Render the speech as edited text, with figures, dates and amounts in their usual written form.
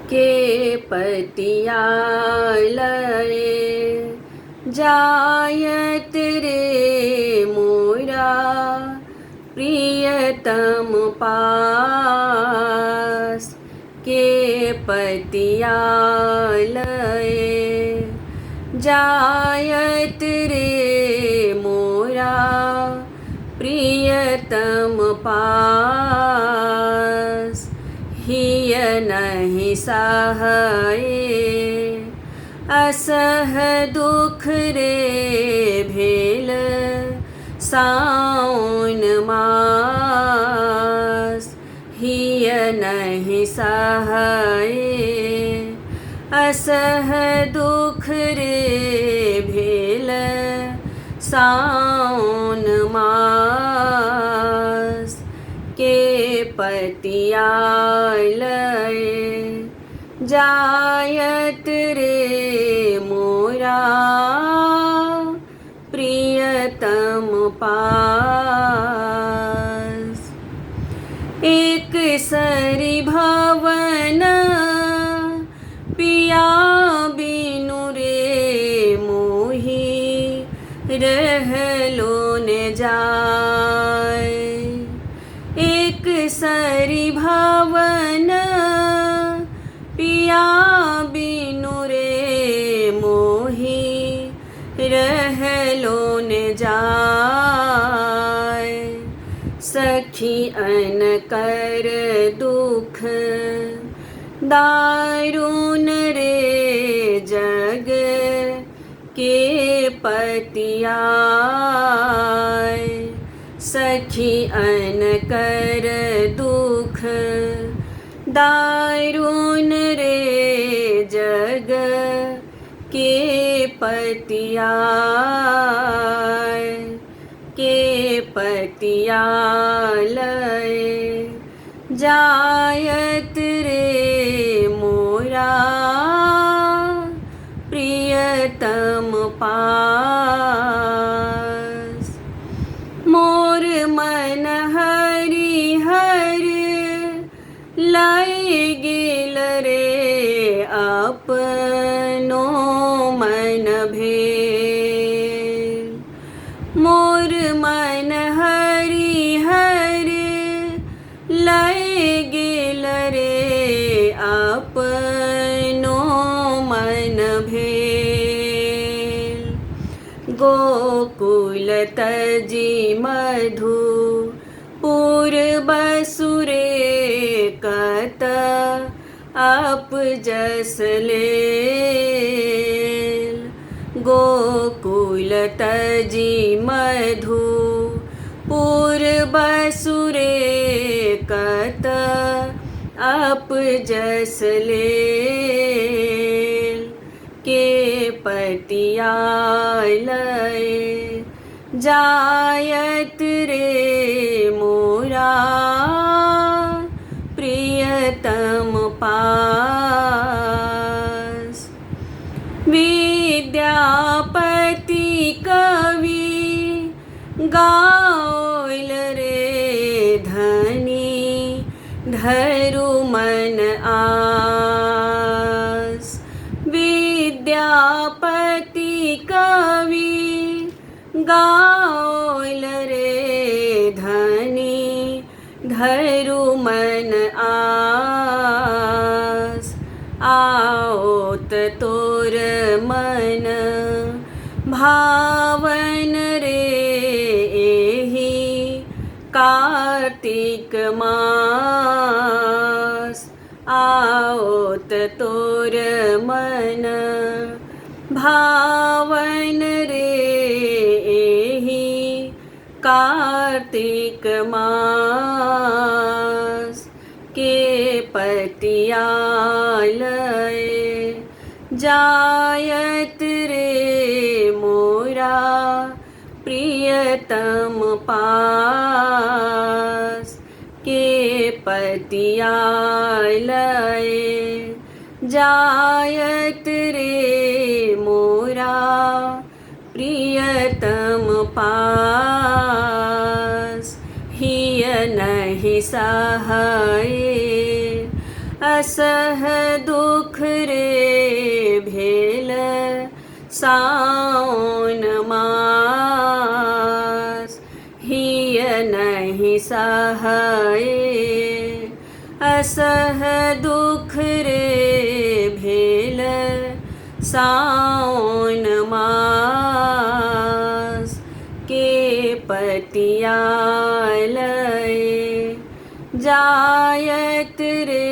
के पतियालये जायत रे मोरा प्रियतम पास। के पतियालये जायत रे मोरा प्रियतम पास। हिय नहीं सहाये असह दुख रे भेल साउन मास। हिय नहीं सहाये असह दुख रे भेल साउन मास। के पतियालये जायत रे मोरा प्रियतम पास। एक सरी भवन पिया बिनु रे मोहि रहलो न जाय। एक सरी भवन पिया बिनु रे मोहि रहलो न जाय। सखी अन कर दुख दारुण रे जग के पतियाय। सखी अन कर दुख दारुण रे जग के पतियाय। के पतियालये जायत रे मोरा प्रियतम पास। मोर मन हरि हर लाई गेल रे अपनो मन भेल। मोर मन हरि हर लाई गेल रे अपनो मन भेल। गोकुल तजी मधुपुर बसुरे कत अपजस लेल। गोकुल तजी मधुपुर बसुरे कत अपजस लेल। के पतियालये जायत रे मोरा प्रियतम पास। विद्यापति कवि गाओल रे धनी धरु मन आस। विद्यापति कवि गाओल रे धनी धरु मन आस। आओत तोर मन भावन रे एहि कार्तिक मास। आओत तोर मन भावन रे एहि कार्तिक मास। के पतियालये जायत रे मोरा प्रियतम पास। के पतियालये जायत रे मोरा प्रियतम पास। हिय नहीं सहाये असह दुख रे भेल सावन मास हिय नहीं सहाय असह दुख रे भेल सावन मास के पतियालय जायत रे